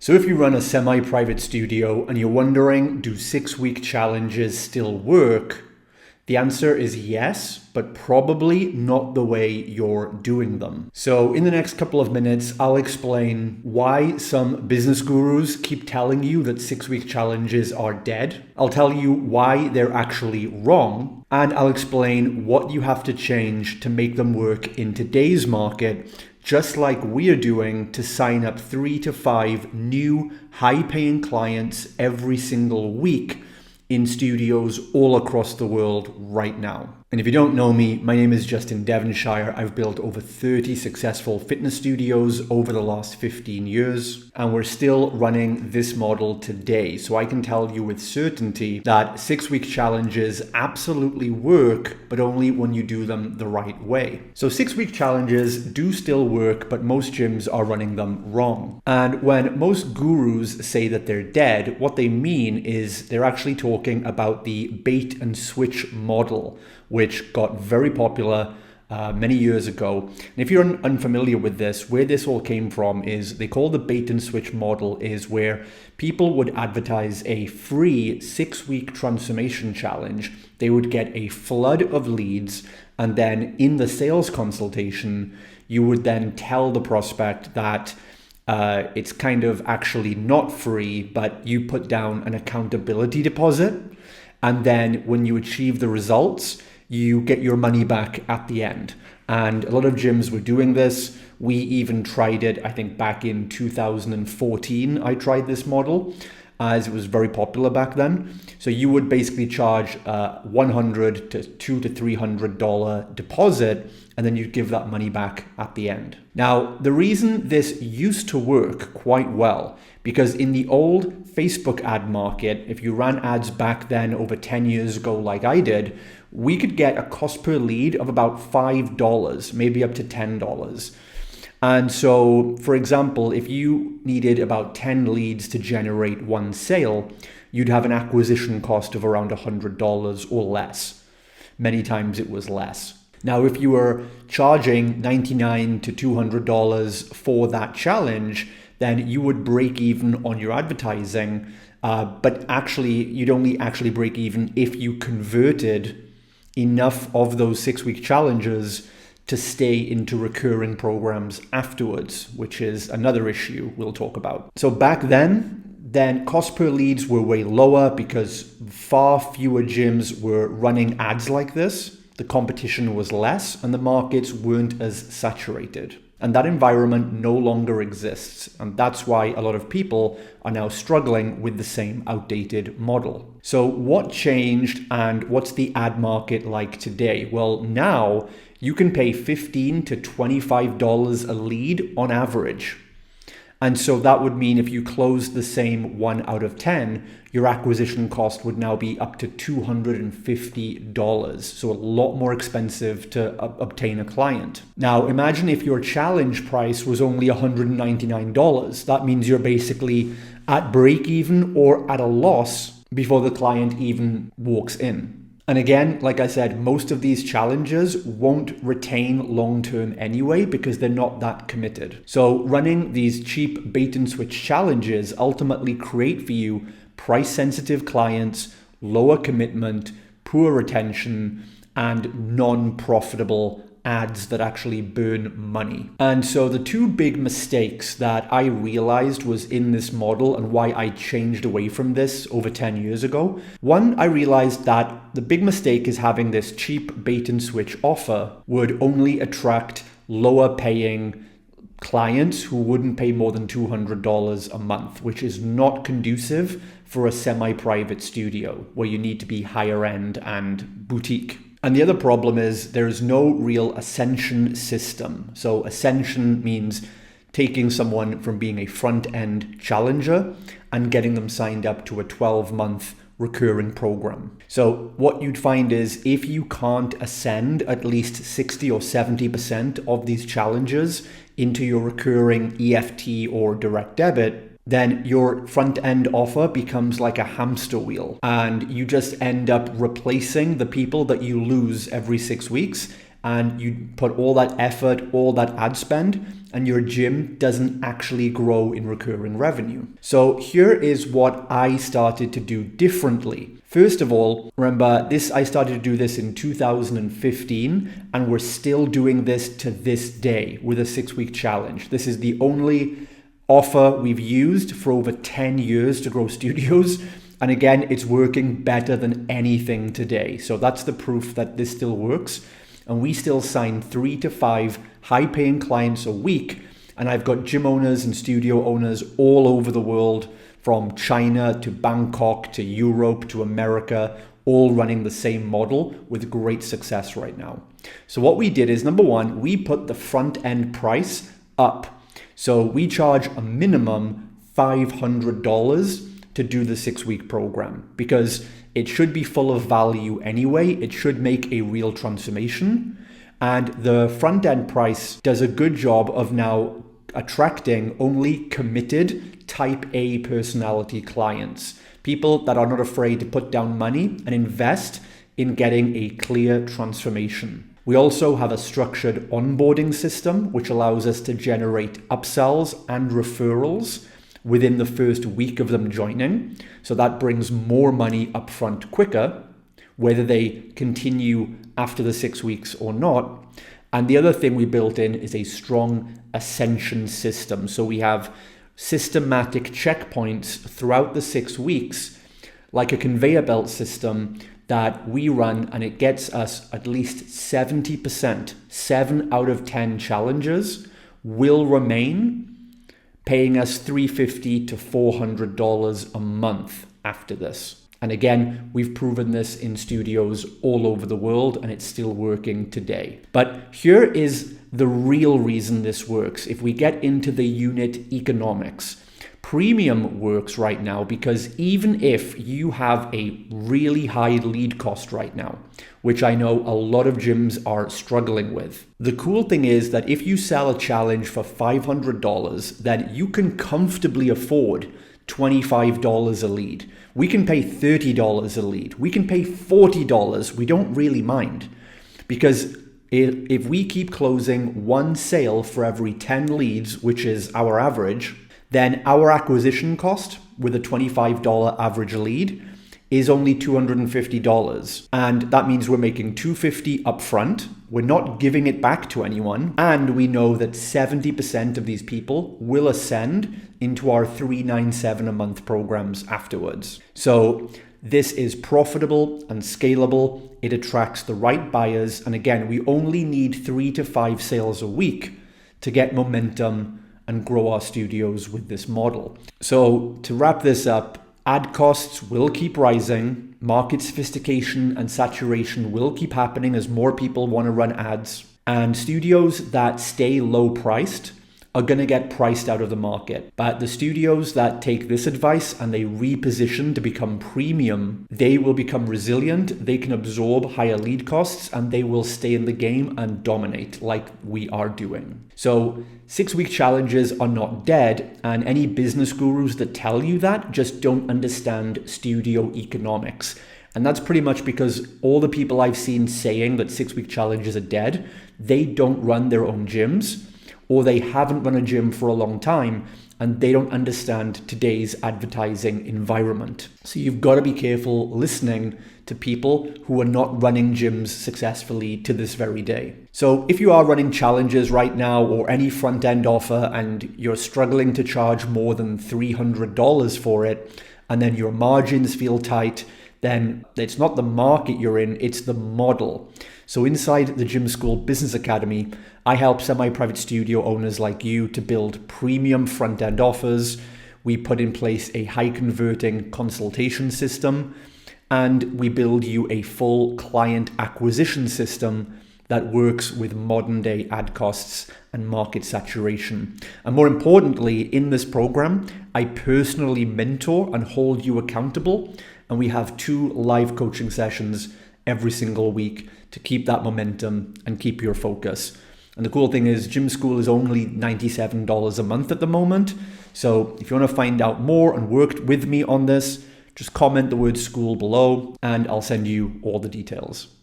So if you run a semi-private studio and you're wondering, do 6-week challenges still work? The answer is yes, but probably not the way you're doing them. So in the next couple of minutes, I'll explain why some business gurus keep telling you that 6-week challenges are dead. I'll tell you why they're actually wrong, and I'll explain what you have to change to make them work in today's market, just like we're doing to sign up 3 to 5 new high-paying clients every single week in studios all across the world right now. And if you don't know me, my name is Justin Devonshire. I've built over 30 successful fitness studios over the last 15 years, and we're still running this model today. So I can tell you with certainty that 6-week challenges absolutely work, but only when you do them the right way. So 6-week challenges do still work, but most gyms are running them wrong. And when most gurus say that they're dead, what they mean is they're actually talking about the bait and switch model, which got very popular many years ago. And if you're unfamiliar with this, where this all came from is they call the bait and switch model is where people would advertise a free 6-week transformation challenge. They would get a flood of leads, and then in the sales consultation, you would then tell the prospect that it's kind of actually not free, but you put down an accountability deposit. And then when you achieve the results, you get your money back at the end. And a lot of gyms were doing this. We even tried it, I think back in 2014, I tried this model as it was very popular back then. So you would basically charge $100 to $200 to $300 deposit, and then you'd give that money back at the end. Now, the reason this used to work quite well, because in the old Facebook ad market, if you ran ads back then over 10 years ago like I did, we could get a cost per lead of about $5, maybe up to $10. And so, for example, if you needed about 10 leads to generate one sale, you'd have an acquisition cost of around $100 or less. Many times it was less. Now, if you were charging $99 to $200 for that challenge, then you would break even on your advertising, but actually you'd only actually break even if you converted enough of those 6-week challenges to stay into recurring programs afterwards, which is another issue we'll talk about. So back then cost per leads were way lower because far fewer gyms were running ads like this. The competition was less and the markets weren't as saturated. And that environment no longer exists. And that's why a lot of people are now struggling with the same outdated model. So what changed and what's the ad market like today? Well, now you can pay $15 to $25 a lead on average. And so that would mean if you close the same 1 out of 10, your acquisition cost would now be up to $250. So a lot more expensive to obtain a client. Now imagine if your challenge price was only $199. That means you're basically at break even or at a loss before the client even walks in. And again, like I said, most of these challenges won't retain long-term anyway because they're not that committed. So running these cheap bait and switch challenges ultimately create for you price-sensitive clients, lower commitment, poor retention, and non-profitable ads that actually burn money. And so the two big mistakes that I realized was in this model and why I changed away from this over 10 years ago. One, I realized that the big mistake is having this cheap bait and switch offer would only attract lower paying clients who wouldn't pay more than $200 a month, which is not conducive for a semi-private studio where you need to be higher end and boutique. And the other problem is there is no real ascension system. So ascension means taking someone from being a front-end challenger and getting them signed up to a 12-month recurring program. So what you'd find is if you can't ascend at least 60 or 70% of these challenges into your recurring EFT or direct debit, then your front-end offer becomes like a hamster wheel and you just end up replacing the people that you lose every 6 weeks and you put all that effort, all that ad spend, and your gym doesn't actually grow in recurring revenue. So here is what I started to do differently. First of all, remember I started to do this in 2015, and we're still doing this to this day with a 6-week challenge. This is the only offer we've used for over 10 years to grow studios. And again, it's working better than anything today. So that's the proof that this still works. And we still sign 3 to 5 high-paying clients a week. And I've got gym owners and studio owners all over the world, from China to Bangkok to Europe to America, all running the same model with great success right now. So what we did is, number one, we put the front end price up. So we charge a minimum $500 to do the 6-week program, because it should be full of value anyway. It should make a real transformation. And the front end price does a good job of now attracting only committed type A personality clients, people that are not afraid to put down money and invest in getting a clear transformation. We also have a structured onboarding system, which allows us to generate upsells and referrals within the first week of them joining. So that brings more money upfront quicker, whether they continue after the 6 weeks or not. And the other thing we built in is a strong ascension system. So we have systematic checkpoints throughout the 6 weeks, like a conveyor belt system that we run, and it gets us at least 70%, 7 out of 10 challenges will remain paying us $350 to $400 a month after this. And again, we've proven this in studios all over the world, and it's still working today. But here is the real reason this works. If we get into the unit economics, premium works right now because even if you have a really high lead cost right now, which I know a lot of gyms are struggling with, the cool thing is that if you sell a challenge for $500, then you can comfortably afford $25 a lead. We can pay $30 a lead. We can pay $40. We don't really mind, because if we keep closing one sale for every 10 leads, which is our average, then our acquisition cost with a $25 average lead is only $250. And that means we're making $250 upfront. We're not giving it back to anyone. And we know that 70% of these people will ascend into our $397 a month programs afterwards. So this is profitable and scalable. It attracts the right buyers. And again, we only need 3 to 5 sales a week to get momentum and grow our studios with this model. So to wrap this up, ad costs will keep rising. Market sophistication and saturation will keep happening as more people want to run ads. And studios that stay low priced are going to get priced out of the market. But the studios that take this advice and they reposition to become premium, they will become resilient, they can absorb higher lead costs, and they will stay in the game and dominate like we are doing. So 6-week challenges are not dead, and any business gurus that tell you that just don't understand studio economics. And that's pretty much because all the people I've seen saying that 6-week challenges are dead, they don't run their own gyms, or they haven't run a gym for a long time, and they don't understand today's advertising environment. So you've got to be careful listening to people who are not running gyms successfully to this very day. So if you are running challenges right now or any front end offer and you're struggling to charge more than $300 for it, and then your margins feel tight, then it's not the market you're in, it's the model. So inside the Gym School Business Academy, I help semi-private studio owners like you to build premium front-end offers. We put in place a high-converting consultation system, and we build you a full client acquisition system that works with modern-day ad costs and market saturation. And more importantly, in this program, I personally mentor and hold you accountable, and we have 2 live coaching sessions every single week to keep that momentum and keep your focus. And the cool thing is Gym School is only $97 a month at the moment. So if you want to find out more and work with me on this, just comment the word school below and I'll send you all the details.